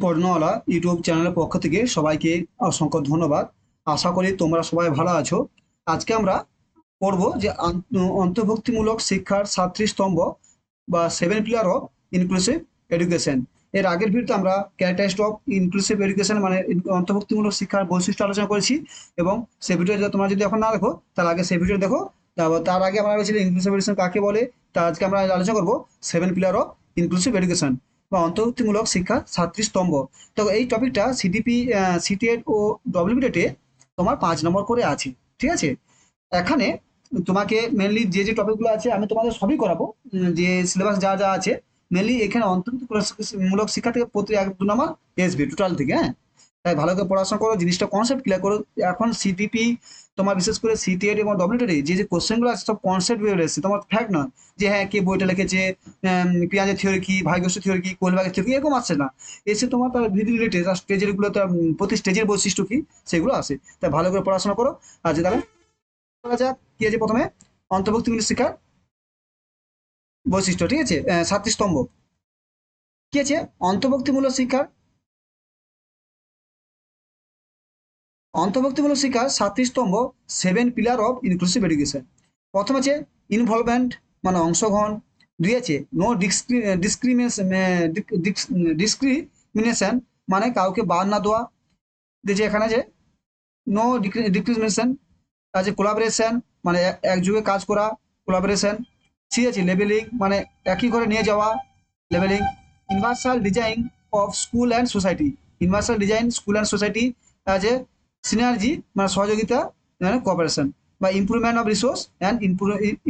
পড়নওয়ালা YouTube চ্যানেলের পক্ষ থেকে সবাইকে অসংখ্য ধন্যবাদ। আশা করি তোমরা সবাই ভালো আছো। আজকে আমরা পড়বো যে অন্তর্ভুক্তিমূলক শিক্ষার 7টি স্তম্ভ বা 7 পিলার অফ ইনক্লুসিভ এডুকেশন। এর আগের ভিডিওতে আমরা ক্যারেক্টারিস্টিক অফ ইনক্লুসিভ এডুকেশন মানে অন্তর্ভুক্তিমূলক শিক্ষার বৈশিষ্ট্য আলোচনা করেছি, এবং সেই ভিডিও তোমরা যদি এখন না দেখো তাহলে আগে সেই ভিডিও দেখো। তার আগে আমরা বলেছিলাম ইনক্লুসিভ এডুকেশন কাকে বলে। তা আজকে আমরা আলোচনা করবো 7 পিলার অফ ইনক্লুসিভ এডুকেশন বা অন্তর্ভুক্তিমূলক শিক্ষা 7টি স্তম্ভ। তো এই টপিকটা সিডিপি, সিটেট ও ডব্লিউবিটেটে তোমার 5 নম্বর করে আছে। ঠিক আছে, এখানে তোমাকে মেনলি যে যে টপিকগুলো আছে আমি তোমাদের সবই করাবো। যে সিলেবাস যা যা আছে মেনলি এখানে অন্তর্ভুক্তিমূলক শিক্ষা থেকে প্রতি 1-2 নম্বর আসবে টোটাল থেকে। হ্যাঁ, তাই ভালো করে পড়াশোনা করো, জিনিসটা কনসেপ্ট ক্লিয়ার করো। এখন সিডিপি তোমার বিশেষ করে সিটিএড এবং ডব্লিউটেড যে যে কোশ্চেনগুলো আছে সব কনসেপ্ট বেরিয়ে এসেছে, তোমার ফ্যাক্ট নয় যে হ্যাঁ কে বইটা লিখেছে, পেঁয়াজের থিওরি কি, ভাইগস্ট থিওরি কি, কোলবাগের থিওরি এরকম আসছে না। এসে তোমার তার ভিডি রিলেটেড স্টেজের গুলো, তার প্রতি স্টেজের বৈশিষ্ট্য কি সেগুলো আসে। তাই ভালো করে পড়াশোনা করো। আর যে তাহলে বলা যাক কি আছে প্রথমে অন্তর্ভুক্তিমূলক শিক্ষার বৈশিষ্ট্য। ঠিক আছে, 7টি স্তম্ভ কি আছে অন্তর্ভুক্তিমূলক শিক্ষার। অন্তর্ভুক্তিমূলক শিক্ষার 7টি স্তম্ভ, 7 পিলার অফ ইনক্লুসিভ এডুকেশন। প্রথম আছে ইনভলভমেন্ট মানে অংশগ্রহণ। দুই আছে নো ডিসক্রিমিনেশন মানে কাউকে বাদ না দেওয়া। যে এখানে আছে নো ডিসক্রিমিনেশন আছে কোলাবোরেশন মানে একযোগে কাজ করা, কোলাবোরেশন। সি আছে লেভেলিং মানে একই করে নিয়ে যাওয়া, levelling. Universal design of school and society, universal design school and society আছে। সিনার্জি মানে সহযোগিতা, মানে কোঅপারেশন বা improvement of resource and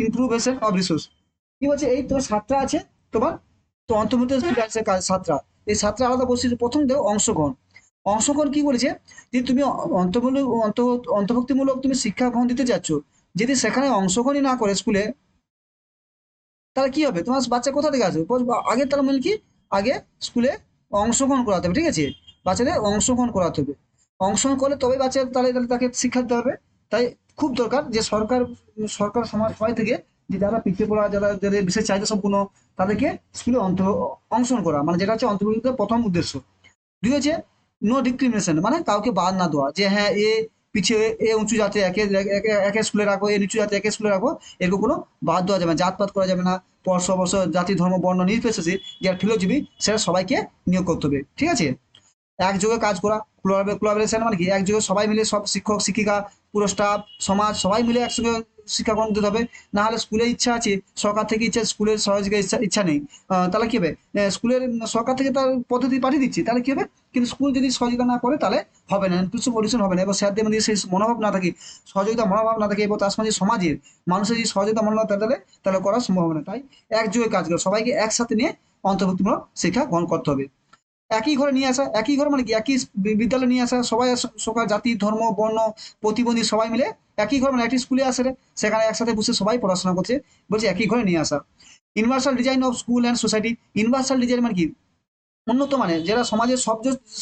improvisation of resource. কি বলছে এই তোমার 7টা আছে তোমার। তো অন্তর্ভুক্ত আছে 7টা। এই 7টা আলাদা বৈশিষ্ট্য। প্রথম দেখো অংশগ্রহণ। অংশগ্রহণ কি বলেছে যে তুমি অন্তর্ভুক্তিমূলক তুমি শিক্ষা গ্রহণ দিতে যাচ্ছ, যদি সেখানে অংশগ্রহণই না করে স্কুলে, তাহলে কি হবে? তোমার বাচ্চা কোথা থেকে আসবে? আগে তার মানে কি, আগে স্কুলে অংশগ্রহণ করাতে হবে। ঠিক আছে, বাচ্চাদের অংশগ্রহণ করাতে হবে। অংশগ্রহণ করলে তবে বাচ্চা তাহলে তাহলে তাকে শিক্ষা দিতে হবে। তাই খুব দরকার যে সরকার সরকার সমাজ সবাই থেকে যে যারা পিছিয়ে পড়া, যারা যাদের বিশেষ চাহিদা সম্পূর্ণ, তাদেরকে স্কুলে অংশগ্রহণ করা, মানে যেটা হচ্ছে অন্তর্ভুক্তির প্রথম উদ্দেশ্য। দুই হচ্ছে নো ডিসক্রিমিনেশন মানে কাউকে বাদ না দেওয়া, যে হ্যাঁ এ পিছিয়ে, এ উঁচু জাতে একে একে একে স্কুলে রাখো, এ নিচু জাতে একে স্কুলে রাখো, এরকম কোনো বাদ দেওয়া যাবে না, জাতপাত করা যাবে না। বর্ষ বর্ষ জাতি ধর্ম বর্ণ নির্বিশেষে যারা ফিলোজফি সেটা সবাইকে নিয়োগ করতে হবে। ঠিক আছে, একযোগে কাজ করা, কোলাবোরেশন মানে কি একযোগে সবাই মিলে, সব শিক্ষক শিক্ষিকা পুরো স্টাফ সমাজ সবাই মিলে একসঙ্গে শিক্ষা গ্রহণ দিতে হবে। না হলে স্কুলে ইচ্ছা আছে, সরকার থেকে ইচ্ছা, স্কুলের সহযোগিতা ইচ্ছা ইচ্ছা নেই, তাহলে কি হবে? স্কুলের সরকার থেকে তার পদ্ধতি পাঠিয়ে দিচ্ছে, তাহলে কি হবে? কিন্তু স্কুল যদি সহযোগিতা না করে তাহলে হবে না, কিছু পরিশ্রম হবে না। এবং স্যারদের মধ্যে সেই মনোভাব না থাকে, সহযোগিতা মনোভাব না থাকে, এবং তার সঙ্গে সমাজের মানুষের যদি সহযোগিতা মনোভাব তাহলে তাহলে করা সম্ভব হবে না। তাই একযোগে কাজ করে সবাইকে একসাথে নিয়ে অন্তর্ভুক্তিমূলক শিক্ষা গ্রহণ করতে হবে। একই ঘরে নিয়ে আসা, একই ঘর মানে কি একই বিদ্যালয়ে নিয়ে আসা, সবাই সবাই জাতি ধর্ম বর্ণ প্রতিবন্ধী সবাই মিলে একই ঘর মানে একই স্কুলে আসে, সেখানে একসাথে বসে সবাই পড়াশোনা করছে, বলছে একই ঘরে নিয়ে আসা। Universal design of school and society, universal design মানে কি উন্নত মানে যেটা সমাজের সব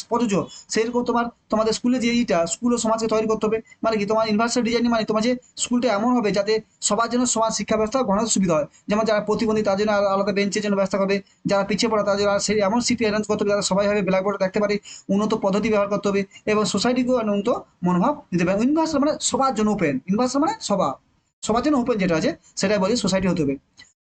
প্রযোজ্য, সেরকম তোমার তোমাদের স্কুলে যে এইটা স্কুল ও সমাজকে তৈরি করতে হবে। মানে কি তোমার ইউনিভার্সাল ডিজাইন মানে তোমার যে স্কুলটা এমন হবে যাতে সবার জন্য সমাজ শিক্ষা ব্যবস্থা গ্রহণের সুবিধা হয়। যেমন যারা প্রতিবন্ধী তার জন্য আলাদা বেঞ্চের জন্য ব্যবস্থা করবে, যারা পিছিয়ে পড়া তার জন্য সেই এমন সিট অ্যারেঞ্জ করতে হবে যারা সবাই ভাবে ব্ল্যাকবোর্ডে দেখতে পারে, উন্নত পদ্ধতি ব্যবহার করতে হবে, এবং সোসাইটিকেও উন্নত মনোভাব দিতে হবে। ইউনিভার্সাল মানে সবার জন্য ওপেন, ইউনিভার্সাল মানে সবার সবার জন্য ওপেন যেটা আছে সেটাই বলি সোসাইটি হতে হবে।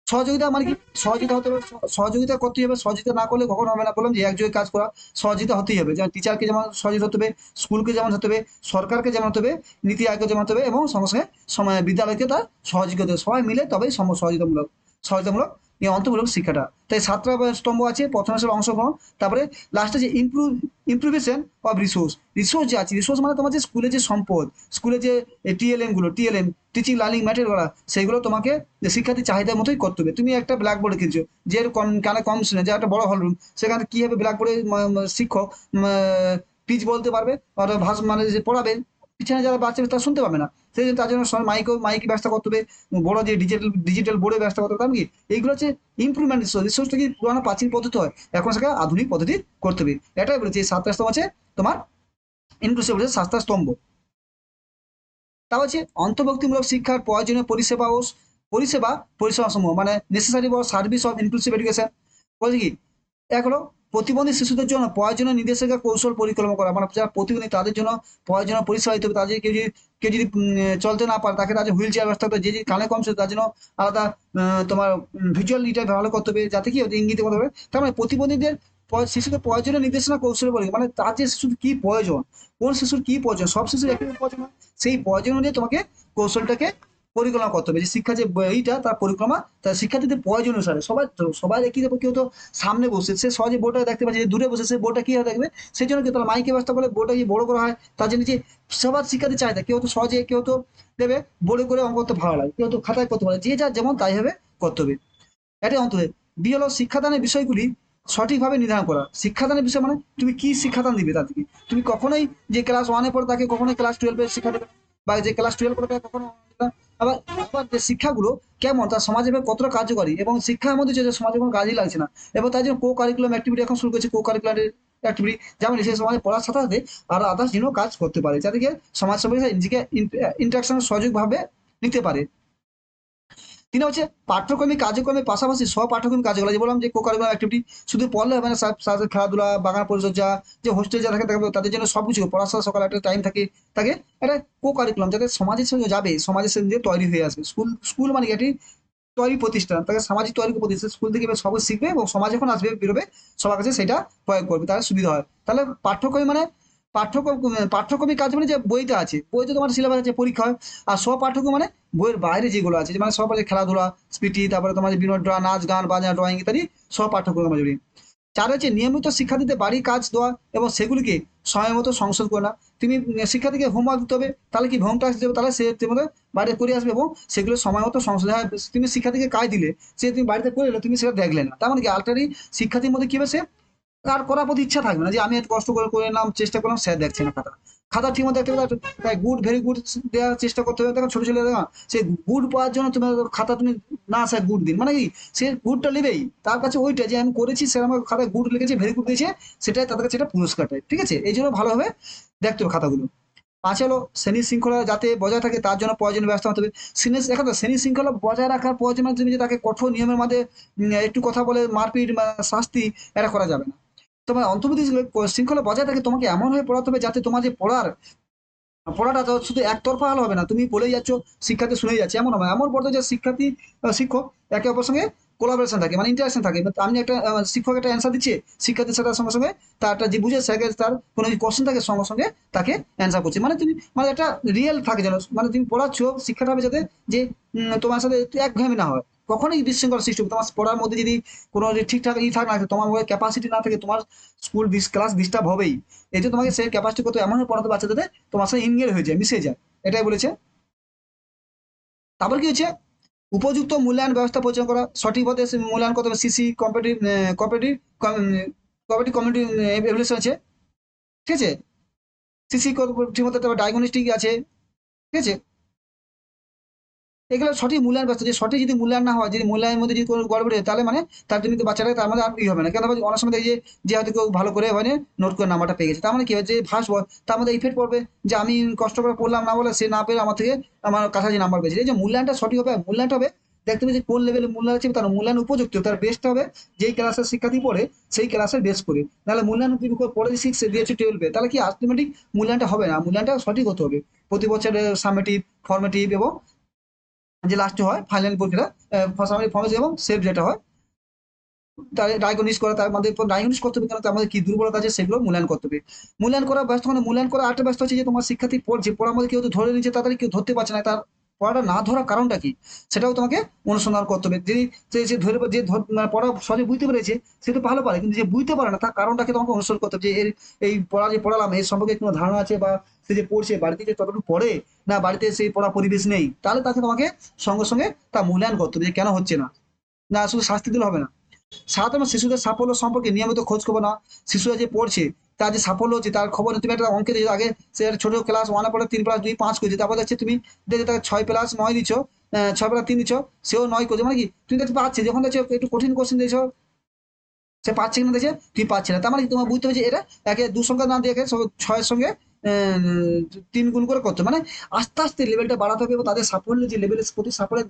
সহযোগিতা মানে কি সহযোগিতা হতে হবে, সহযোগিতা করতেই হবে, সহযোগিতা না করলে কখনো হবে না। বললাম যে একযোগে কাজ করা, সহযোগিতা হতেই হবে, যেমন টিচারকে যেমন সহযোগিতা হতে হবে, স্কুলকে যেমন হতে হবে, সরকারকে যেমন হতে হবে, নীতি আয়োগকে যেমন হতে হবে, এবং সঙ্গে সঙ্গে সময় বিদ্যালয়কে তার সহযোগিতা হতে হবে। সবাই মিলে তবেই সহযোগিতামূলক সহযোগিতামূলক এই অন্তর্মূলক শিক্ষাটা। তাই 7টা স্তম্ভ আছে। প্রথমে ছিল অংশগ্রহণ, তারপরে লাস্টে যে ইমপ্রুভেশন অফ রিসোর্স। রিসোর্স যে আছে, রিসোর্স মানে তোমার যে স্কুলে যে সম্পদ, স্কুলে যে টিএলএম গুলো, টিএলএম টিচিং লার্নিং ম্যাটেরিয়াল, সেইগুলো তোমাকে শিক্ষার্থীর চাহিদার মতোই করতে হবে। তুমি একটা ব্ল্যাকবোর্ডে কিনছো, যে কানে কম শুনে, যে একটা বড় হল রুম, সেখানে কি হবে? ব্ল্যাকবোর্ডে শিক্ষক স্পিচ বলতে পারবে, আর মানে যে পড়াবে, পিছনে যারা বাচ্চা তারা শুনতে পাবে না। সেই জন্য তার জন্য মাইকে ব্যবস্থা করতে হবে, বড় যে ডিজিটাল ডিজিটাল বোর্ডে ব্যবস্থা করতে হবে। কারণ কি এইগুলো হচ্ছে ইমপ্রুভমেন্ট রিসোর্স। রিসোর্সটা কি পুরানো প্রাচীন পদ্ধতি হয়, এখন সেটা আধুনিক পদ্ধতি করতে হবে। এটাই বলেছি এই 7টা স্তম্ভ আছে তোমার ইনক্লুসিভ 7টা স্তম্ভ। তা হচ্ছে অন্তর্ভুক্তিমূলক শিক্ষার প্রয়োজনীয় পরিষেবা সমূহ মানে necessary for service of inclusive education. বলছে কি এক হলো প্রতিবন্ধী শিশুদের জন্য প্রয়োজনীয় নির্দেশিকা কৌশল পরিকল্পনা করা, মানে যারা প্রতিবন্ধী তাদের জন্য প্রয়োজনীয় পরিষেবা দিতে হবে। তাদের কেউ যদি চলতে না পারে, তাকে তাদের হুইল চেয়ার ব্যবস্থা করতে হবে। যে কানে কম তার জন্য আলাদা তোমার ভিজুয়াল এটা ভালো করতে হবে, যাতে কি ইঙ্গিতে করতে হবে। তার মানে প্রতিবন্ধীদের শিশুদের প্রয়োজনীয় নির্দেশনা কৌশল বলে, মানে তার যে শিশুর কি প্রয়োজন, কোন শিশুর কি প্রয়োজন, সব শিশুর একই প্রয়োজন হয়। সেই প্রয়োজন অনুযায়ী তোমাকে কৌশলটাকে পরিকল্পনা করতে হবে, যে শিক্ষা যে এইটা তার পরিক্রমা তার শিক্ষার্থীদের প্রয়োজন অনুসারে। সবাই একই যাবো, কেউ তো সামনে বসে সে সহজে বোর্ডটা দেখতে পাচ্ছে, যে দূরে বসে সে বোর্ডটা কি হয় দেখবে। সেই জন্য কি তাহলে মাইকে ব্যবস্থা করে বোর্ডটা বড় করা হয়, তার জন্য যে সবার শিক্ষার্থী চাহিদা, কেউ তো সহজে, কেউ তো দেবে বড় করে অঙ্ক করতে ভালো লাগে, কেউ তো খাতায় করতে পারে, যে যার যেমন তাই হবে করতে হবে। এটাই অন্তত বি হলো শিক্ষাদানের বিষয়গুলি সঠিকভাবে নির্ধারণ করা। শিক্ষাদানের বিষয় মানে তুমি কি শিক্ষাদান দিবে তাদেরকে। তুমি কখনোই যে ক্লাস ওয়ানে পড়ে তাকে কখনোই ক্লাস টুয়েলভে শিক্ষা দেবে, বা যে ক্লাস টুয়েলভ পড়ে তাকে কখনো আবার আবার যে শিক্ষাগুলো কেমন, তার সমাজে কতটা কার্যকরী, এবং শিক্ষার মধ্যে যে সমাজে কোনো কাজই লাগছে না, এবং তাই জন্য কো কারিকুলাম অ্যাক্টিভিটি এখন শুরু করেছে। কো কারিকুলার অ্যাক্টিভিটি যেমন সে সমাজে পড়ার সাথে সাথে আর আদার্স জিনিসও কাজ করতে পারে, যাদেরকে সমাজ সঙ্গে নিজেকে ইন্টারাকশন সহযোগভাবে নিতে পারে। তিনি হচ্ছে পাঠ্যক্রমিক কার্যক্রমের পাশাপাশি স্ব-পাঠ্যক্রমিক কার্যকলাপ, যে বললাম যে কো-কারিকুলার অ্যাক্টিভিটি শুধু পড়লে হবে না, সাথে খেলাধুলা, বাগান পরিচর্যা, যে হোস্টেলে যারা থাকে তাদের জন্য সবকিছু পড়াশোনা, সকালে একটা টাইম থাকে থাকে এটা কো-কারিকুলাম, যাতে সমাজের সঙ্গে যাবে, সমাজের সঙ্গে তৈরি হয়ে আসবে। স্কুল স্কুল মানে এটি তৈরি প্রতিষ্ঠান, তাকে সামাজিক তৈরি প্রতিষ্ঠান। স্কুল থেকে এবার সবাই শিখবে এবং সমাজ যখন আসবে বেরোবে সবার কাছে সেটা প্রয়োগ করবে, তাহলে সুবিধা হয়। তাহলে পাঠ্যক্রম মানে পাঠ্যক্রমিক কাজ মানে যে বইতে আছে, বইতে তোমার সিলেবাস আছে, পরীক্ষা হয়। আর স্ব-পাঠ্যক্রম মানে বইয়ের বাইরে যেগুলো আছে, মানে সব আছে খেলাধুলা, স্পিটি, তারপরে তোমার যে বিনোদ, নাচ গান বাজনা, ড্রয়িং ইত্যাদি স্ব-পাঠ্যক্রমে জড়িয়ে। চার হচ্ছে নিয়মিত শিক্ষার্থীদের বাড়ির কাজ দেওয়া এবং সেগুলিকে সময়মতো সংশোধন করে না। তুমি শিক্ষার্থীকে হোমওয়ার্ক দিতে হবে, তাহলে কি হোম টাস্ক দেবে, তাহলে সে তোমাদের বাড়িতে করে আসবে এবং সেগুলো সময় মতো সংশোধন হয়। তুমি শিক্ষার্থীকে কাজ দিলে, সে তুমি বাড়িতে করে এলো, তুমি সেটা দেখলে না, তার মানে কি আলটারি শিক্ষার্থীর মধ্যে কি হবে, সে তার করার প্রতি ইচ্ছা থাকবে না, যে আমি এত কষ্ট করে করে নিলাম, চেষ্টা করলাম, স্যার দেখছে না খাতা। খাতা ঠিক মতো দেখতে হবে, তাই গুড ভেরি গুড দেওয়ার চেষ্টা করতে হবে। দেখো ছোট ছেলে দেখো সে গুড পাওয়ার জন্য তুমি খাতা তুমি না স্যার গুড দিন, মানে কি সে গুডটা নেবেই, তার কাছে ওইটা যে আমি করেছি, স্যার আমার খাতায় গুড লিখেছে, ভেরি গুড দিয়েছে, সেটাই তাদের কাছে এটা পুরস্কারটাই, ঠিক আছে। এই জন্য ভালোভাবে দেখতে হবে খাতাগুলো। পাঁচ হলো শ্রেণী শৃঙ্খলা যাতে বজায় থাকে তার জন্য প্রয়োজনীয় ব্যবস্থা হতে হবে। দেখা তো শ্রেণী শৃঙ্খলা বজায় রাখার প্রয়োজন, তুমি যে তাকে কঠোর নিয়মের মধ্যে একটু কথা বলে মারপিট বা শাস্তি এটা করা যাবে না। তোমার অন্তর্ভুক্তি শৃঙ্খলা বজায় থাকে, তোমাকে এমন ভাবে পড়াতে হবে যাতে তোমার যে পড়াটা তো শুধু একতরফা হলে হবে না, তুমি বলেই যাচ্ছ শিক্ষার্থী শুনেই যাচ্ছে এমন হবে। এমন পড়তে যে শিক্ষার্থী শিক্ষক একে অপরের সঙ্গে কোলাবোরেশন থাকে, মানে ইন্টারাকশন থাকে। আমি একটা শিক্ষক একটা অ্যান্সার দিচ্ছে, শিক্ষার্থীর সাথে সঙ্গে সঙ্গে তারটা যে বুঝে স্যার তার কোনো কোশ্চেন থাকে সঙ্গে সঙ্গে তাকে অ্যান্সার করছে, মানে তুমি মানে একটা রিয়েল থাকে যেন, মানে তুমি পড়াচ্ছ শিক্ষাটা হবে যাতে যে তোমার সাথে একঘেয়েমি না হয়, কখনোই বিশৃঙ্খলা সৃষ্টি হবে। তোমার পড়ার মধ্যে যদি কোনো ঠিকঠাক থাকে না, তোমার মধ্যে ক্যাপাসিটি না থাকে, তোমার স্কুল ক্লাস ডিস্টার্ব হবেই। এই যে তোমাকে সেই ক্যাপাসিটি কত এমন পড়াতে বাচ্চাদের তোমার সাথে ইনগেজ হয়ে যায়, মিশে যায়, এটাই বলেছে। তারপর কি হচ্ছে উপযুক্ত মূল্যায়ন ব্যবস্থা পরিচালনা করা, সঠিকভাবে মূল্যায়ন করতে হবে। CC competitive competitive competitive community evolution আছে, ঠিক আছে। সিসি ঠিকমতো ডায়াগনস্টিক আছে, ঠিক আছে। এগুলো সঠিক মূল্যায়ন ব্যবস্থা, যে সঠিক যদি মূল্যায়ন না হয়, যদি মূল্যায়নের মধ্যে যদি কোনো গড়বড় হয়, তাহলে মানে তার জন্য কিন্তু বাচ্চাটা তার মধ্যে আর ই হবে না। কেন অনেক সময় দেখি যে হয়তো কেউ ভালো করে মানে নোট করে নাম্বারটা পেয়ে গেছে, তার মানে কি হয় যে ফার্স্ট তার মধ্যে ইফেক্ট পড়বে, যে আমি কষ্ট করে পড়লাম না বলে সে না পেরে আমার থেকে আমার কাছাকাছি নাম্বার পেয়েছে। এই যে মূল্যায়নটা সঠিক হবে, মূল্যায়নটা হবে দেখতে হবে যে কোন লেভেলে মূল্যায়ন আছে, তার মূল্যায়ন উপযুক্ত, তার বেস্টটা হবে যেই ক্লাসের শিক্ষার্থী পড়ে সেই ক্লাসের বেস করে। নাহলে মূল্যায়ন তুমি পড়ে সিক্সে দিয়েছো টুয়েলভে, তাহলে কি আলটিমেটলি মূল্যায়নটা হবে না, মূল্যায়নটা সঠিক হতে হবে। প্রতি বছরের সামেটিভ, ফর্মেটিভ এবং যে লাস্টে হয় ফাইনাল পরীক্ষাটা ফর্মেটিভ এবং সেভ যেটা হয় তার ডায়াগনিস করা, তার মধ্যে ডায়াগনিস করতে হবে কেন, তার মধ্যে কি দুর্বলতা আছে সেগুলো মূল্যায়ন করতে হবে। মূল্যায়ন করা ব্যস্ত, মানে মূল্যায়ন করা আরেকটা ব্যস্ত হচ্ছে যে তোমার শিক্ষার্থী পড়ছে, পড়ার মধ্যে কেউ তো ধরে নিচ্ছে, তাড়াতাড়ি কেউ ধরতে পারছে না, তার পড়াটা না ধরার কারণটা কি সেটাও তোমাকে অনুসন্ধান করতে হবে। যদি যে ধরে যে মানে পড়া সহজে বুঝতে পেরেছে সে তো ভালো পারে, কিন্তু যে বুঝতে পারে না তার কারণটাকে তোমাকে অনুসরণ করতে হবে, যে এর এই পড়া যে পড়ালাম এর সম্পর্কে কোনো ধারণা আছে, বা সে যে পড়ছে বাড়িতে যে ততটুকু পড়ে না, বাড়িতে সেই পড়া পরিবেশ নেই, তাহলে তাকে তোমাকে সঙ্গে সঙ্গে তার মূল্যায়ন করতে হবে যে কেন হচ্ছে না। না শুধু শাস্তি দিলে হবে না। সাধারণত শিশুদের সাফল্য সম্পর্কে নিয়মিত খোঁজ খবর না, শিশুরা যে পড়ছে তার যে সাফল্য হচ্ছে তার খবর তুমি একটা অঙ্কে দিয়েছো, আগে সে ছোট ক্লাস ওয়ানে পড়ে 3+2=5 করছে, তারপর দেখছে তুমি দেখে তাকে 6+9 দিচ্ছ, 6+3 দিচ্ছ, সেও 9 করছে, মানে কি তুমি দেখতে পাচ্ছি যখন দেখছো একটু কঠিন কোশ্চেন দিয়েছো সে পাচ্ছে কিনা দেখছে তুমি পাচ্ছে না, তার মানে কি তোমার বুঝতে হবে যে এটা একে 2 সংখ্যা না দিয়ে 6-এর সঙ্গে 3 গুণ করে করতে হবে। মানে আস্তে আস্তে লেভেলটা বাড়াতে হবে এবং তাদের সাফল্যের যে লেভেলের প্রতি সাফল্যের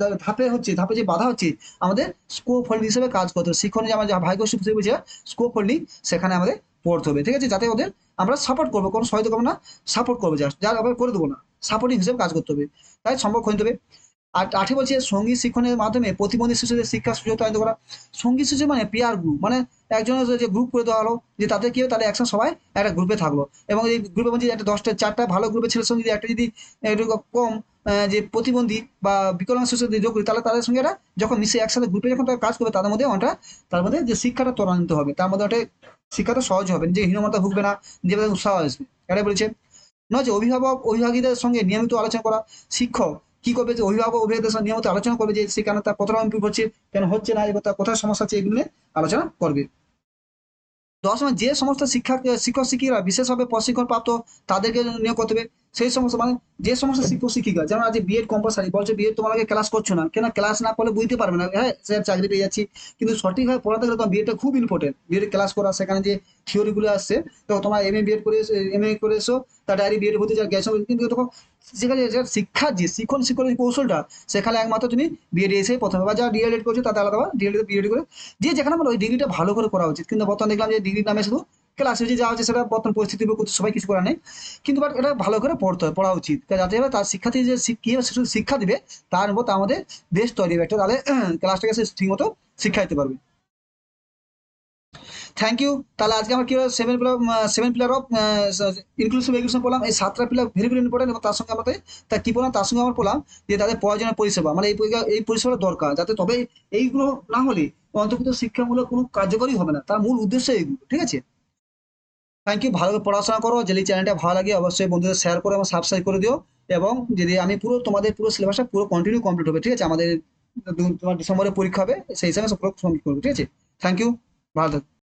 ধাপে যে বাধা হচ্ছে, আমাদের স্কোপ হোল্ডিং হিসেবে কাজ করতে হবে। শিক্ষণে যে আমার যা ভাগ্য বুঝে স্কোপ হোল্ডিং সেখানে আমাদের পড়তে হবে, ঠিক আছে? যাতে ওদের আমরা সাপোর্ট করবো, কোনো সহায়তা করবো না, সাপোর্ট করবো, জাস্ট যা আবার করে দেবো না, সাপোর্টিং হিসেবে কাজ করতে হবে, তাই সম্ভব হতে হবে। আর আঠে বলছে সঙ্গীত শিক্ষণের মাধ্যমে প্রতিবন্ধী শিশুদের শিক্ষার সুযোগ তৈরি করা। সঙ্গীত শিশু মানে পিয়ার গ্রুপ, মানে একজনের যে গ্রুপ করে দেওয়া হলো, যে তাদের কি হবে, তাহলে একসাথে সবাই একটা গ্রুপে থাকলো, এবং এই গ্রুপে বলছি একটা 10টা 4টা ভালো গ্রুপের ছেলের সঙ্গে যদি একটা যদি একটু কম যে প্রতিবন্ধী বা বিকলাঙ্গ শিশু যদি যোগ করি, তাহলে তাদের সঙ্গে এরা যখন মিশে একসাথে গ্রুপে যখন তারা কাজ করবে, তাদের মধ্যে অনেকটা, তার মধ্যে যে শিক্ষাটা ত্বরান্বিত হবে, তার মধ্যে ওটা শিক্ষাটা সহজ হবে, যে হীনমতা ভুগবে না, যে উৎসাহ আসবে, এটাই বলেছে। নয় যে অভিভাবকদের সঙ্গে নিয়মিত আলোচনা করা। শিক্ষক কি করবে, যে অভিভাবকদের সঙ্গে নিয়মিত আলোচনা করবে, যে সেখানে তার কতটা ইমপ্রুভ হচ্ছে, কেন হচ্ছে না, এবং তার কোথায় সমস্যা আছে, এগুলো নিয়ে আলোচনা করবে। 10 নম্বর, যে সমস্ত শিক্ষক শিক্ষিকা বিশেষভাবে প্রশিক্ষণ প্রাপ্ত তাদেরকে নিয়োগ করতে হবে। সেই সমস্ত মানে যে সমস্ত শিক্ষক শিক্ষিকা, যেমন আজ বিএড কম্পালসারি বলছে, বিএড তোমাকে ক্লাস করছো না কেন, ক্লাস না করলে বুঝতে পারবে না, হ্যাঁ স্যার চাকরি পেয়ে যাচ্ছি, কিন্তু সঠিকভাবে পড়াতে গেলে তোমার বিএডটা খুব ইম্পর্টেন্ট। বিএড ক্লাস করা, সেখানে যে থিওরি গুলো আসছে, তো তোমার এমএ বিএড করে এমএ করে এসো, তার ডাইরেক্ট বিএড হতে যা গেছো, কিন্তু তখন যেখানে শিক্ষার যে শিক্ষণের যে কৌশলটা, সেখানে একমাত্র তুমি বিএড এসে প্রথমে, বা যারা ডিএলএড করছো তাতে আলাদা, ডিএলএড বিএড করে যে যেখানে বলো ওই ডিগ্রিটা ভালো করে করা উচিত। কিন্তু বর্তমানে দেখলাম যে ডিগ্রির নামে শুধু ক্লাস হচ্ছে, যা হচ্ছে সেটা বর্তমান পরিস্থিতির উপর সবাই কিছু করা নেই, কিন্তু বাট এটা ভালো করে পড়া উচিত, যাতে হবে তার শিক্ষার্থী যে কিভাবে শিশু শিক্ষা দিবে, তার উপর আমাদের দেশ তৈরি হবে একটা, তাহলে ক্লাসটাকে সে ঠিকমতো শিক্ষা দিতে পারবে। Thank you. তাহলে আজকে আমরা কি seven pillar of inclusive education পড়লাম, এই 7টা পিলার ভেরি ভেরি ইম্পর্টেন্ট, এবং তার সঙ্গে আমাদের তা কি বললাম, তার সঙ্গে আমরা পড়লাম যে তাদের প্রয়োজনীয় পরিষেবা, মানে এই পরিষেবাটা দরকার, যাতে তবে এইগুলো না হলে অন্তর্ভুক্ত শিক্ষামূলক কোনো কার্যকরী হবে না, তার মূল উদ্দেশ্য এইগুলো, ঠিক আছে? Thank you. ভালো করে পড়াশোনা করো, যদি চ্যানেলটা ভালো লাগে অবশ্যই বন্ধুদের শেয়ার করো এবং সাবস্ক্রাইব করে দিও, এবং যদি আমি পুরো তোমাদের পুরো সিলেবাসটা পুরো কমপ্লিট হবে, ঠিক আছে? আমাদের তোমার ডিসেম্বরে পরীক্ষা হবে, সেই হিসাবে সব কমপ্লিট করবো, ঠিক আছে? Thank you. ভালো থাকো।